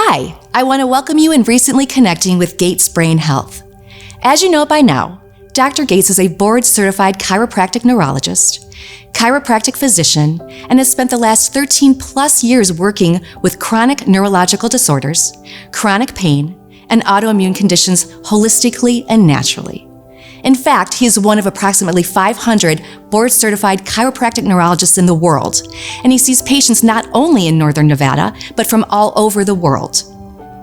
Hi, I want to welcome you in recently connecting with Gates Brain Health. As you know by now, Dr. Gates is a board-certified chiropractic neurologist, chiropractic physician, and has spent the last 13 plus years working with chronic neurological disorders, chronic pain, and autoimmune conditions holistically and naturally. In fact, he is one of approximately 500 board-certified chiropractic neurologists in the world, and he sees patients not only in Northern Nevada, but from all over the world.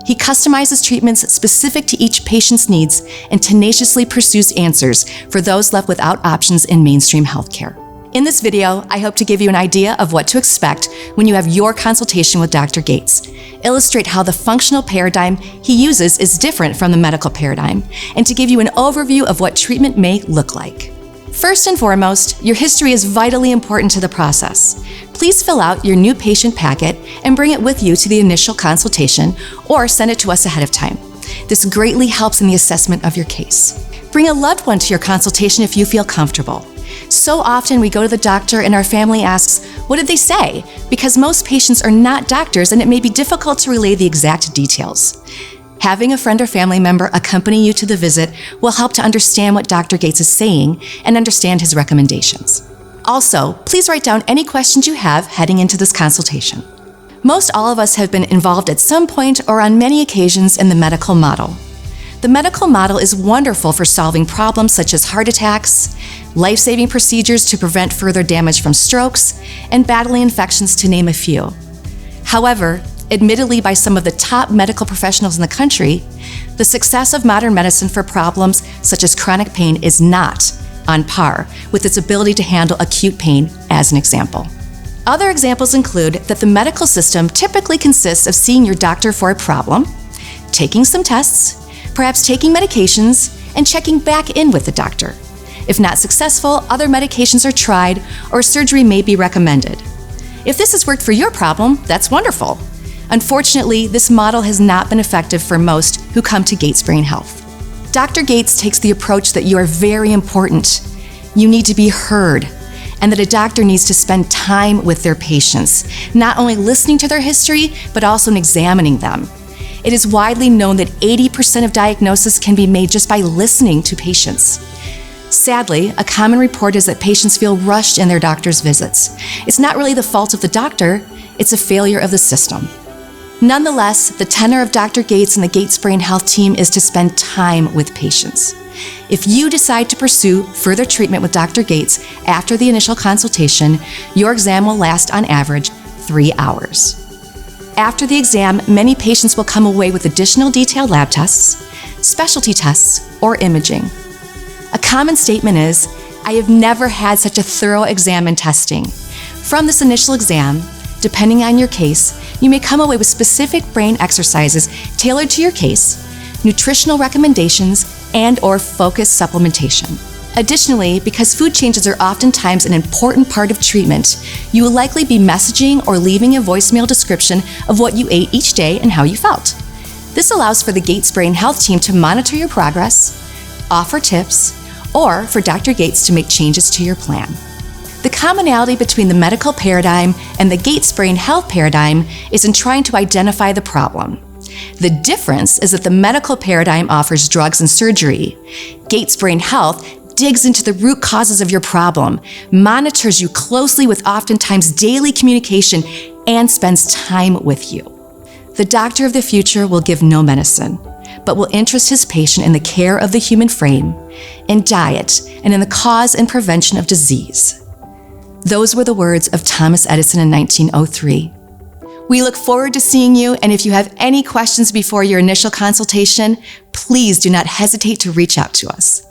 He customizes treatments specific to each patient's needs and tenaciously pursues answers for those left without options in mainstream healthcare. In this video, I hope to give you an idea of what to expect when you have your consultation with Dr. Gates, illustrate how the functional paradigm he uses is different from the medical paradigm, and to give you an overview of what treatment may look like. First and foremost, your history is vitally important to the process. Please fill out your new patient packet and bring it with you to the initial consultation or send it to us ahead of time. This greatly helps in the assessment of your case. Bring a loved one to your consultation if you feel comfortable. So often we go to the doctor and our family asks, "What did they say?" Because most patients are not doctors and it may be difficult to relay the exact details. Having a friend or family member accompany you to the visit will help to understand what Dr. Gates is saying and understand his recommendations. Also, please write down any questions you have heading into this consultation. Most all of us have been involved at some point or on many occasions in the medical model. The medical model is wonderful for solving problems such as heart attacks, life-saving procedures to prevent further damage from strokes, and battling infections, to name a few. However, admittedly by some of the top medical professionals in the country, the success of modern medicine for problems such as chronic pain is not on par with its ability to handle acute pain, as an example. Other examples include that the medical system typically consists of seeing your doctor for a problem, taking some tests, perhaps taking medications, and checking back in with the doctor. If not successful, other medications are tried or surgery may be recommended. If this has worked for your problem, that's wonderful. Unfortunately, this model has not been effective for most who come to Gates Brain Health. Dr. Gates takes the approach that you are very important. You need to be heard, and that a doctor needs to spend time with their patients, not only listening to their history, but also in examining them. It is widely known that 80% of diagnosis can be made just by listening to patients. Sadly, a common report is that patients feel rushed in their doctor's visits. It's not really the fault of the doctor, it's a failure of the system. Nonetheless, the tenor of Dr. Gates and the Gates Brain Health team is to spend time with patients. If you decide to pursue further treatment with Dr. Gates after the initial consultation, your exam will last on average 3 hours. After the exam, many patients will come away with additional detailed lab tests, specialty tests, or imaging. A common statement is, "I have never had such a thorough exam and testing." From this initial exam, depending on your case, you may come away with specific brain exercises tailored to your case, nutritional recommendations, and/or focused supplementation. Additionally, because food changes are oftentimes an important part of treatment, you will likely be messaging or leaving a voicemail description of what you ate each day and how you felt. This allows for the Gates Brain Health team to monitor your progress, offer tips, or for Dr. Gates to make changes to your plan. The commonality between the medical paradigm and the Gates Brain Health paradigm is in trying to identify the problem. The difference is that the medical paradigm offers drugs and surgery. Gates Brain Health digs into the root causes of your problem, monitors you closely with oftentimes daily communication, and spends time with you. The doctor of the future will give no medicine, but will interest his patient in the care of the human frame, in diet, and in the cause and prevention of disease. Those were the words of Thomas Edison in 1903. We look forward to seeing you, and if you have any questions before your initial consultation, please do not hesitate to reach out to us.